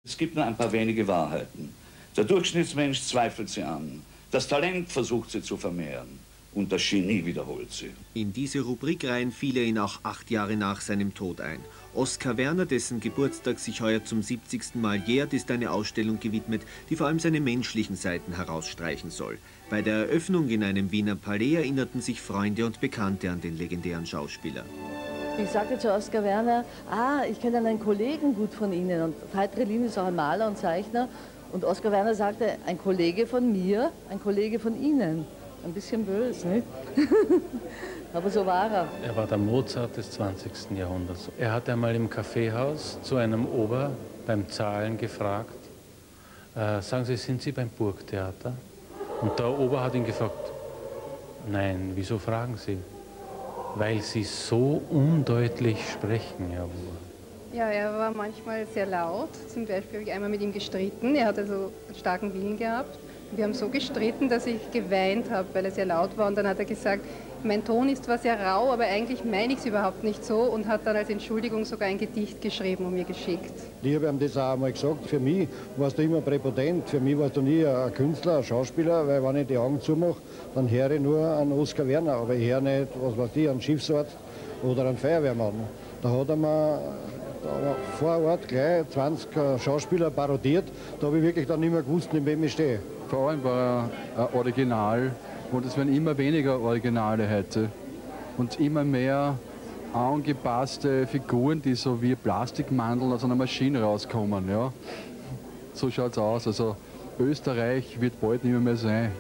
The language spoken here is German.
Es gibt nur ein paar wenige Wahrheiten. Der Durchschnittsmensch zweifelt sie an. Das Talent versucht sie zu vermehren. Und das Genie wiederholt sie. In diese Rubrik reihen viele ihn auch 8 Jahre nach seinem Tod ein. Oskar Werner, dessen Geburtstag sich heuer zum 70. Mal jährt, ist eine Ausstellung gewidmet, die vor allem seine menschlichen Seiten herausstreichen soll. Bei der Eröffnung in einem Wiener Palais erinnerten sich Freunde und Bekannte an den legendären Schauspieler. Ich sagte zu Oskar Werner, ich kenne einen Kollegen gut von Ihnen. Und Veit Rhelin ist auch ein Maler und Zeichner. Und Oskar Werner sagte, ein Kollege von mir, ein Kollege von Ihnen. Ein bisschen böse, nicht? Aber so war er. Er war der Mozart des 20. Jahrhunderts. Er hat einmal im Kaffeehaus zu einem Ober beim Zahlen gefragt, sagen Sie, sind Sie beim Burgtheater? Und der Ober hat ihn gefragt, nein, wieso fragen Sie? Weil Sie so undeutlich sprechen, Herr Ober. Ja, er war manchmal sehr laut. Zum Beispiel habe ich einmal mit ihm gestritten. Er hatte so einen starken Willen gehabt. Wir haben so gestritten, dass ich geweint habe, weil er sehr laut war. Und dann hat er gesagt, mein Ton ist zwar sehr rau, aber eigentlich meine ich es überhaupt nicht so. Und hat dann als Entschuldigung sogar ein Gedicht geschrieben und mir geschickt. Ich habe ihm das auch einmal gesagt, für mich warst du immer präpotent. Für mich warst du nie ein Künstler, ein Schauspieler, weil wenn ich die Augen zumache, dann höre ich nur an Oskar Werner. Aber ich höre nicht, was weiß ich, einen Schiffsarzt oder einen Feuerwehrmann. Da hat er mir vor Ort gleich 20 Schauspieler parodiert. Da habe ich wirklich dann nicht mehr gewusst, in wem ich stehe. Vor allem war er ein Original und es werden immer weniger Originale heute und immer mehr angepasste Figuren, die so wie Plastikmandeln aus einer Maschine rauskommen. Ja. So schaut es aus. Also Österreich wird bald nicht mehr sein.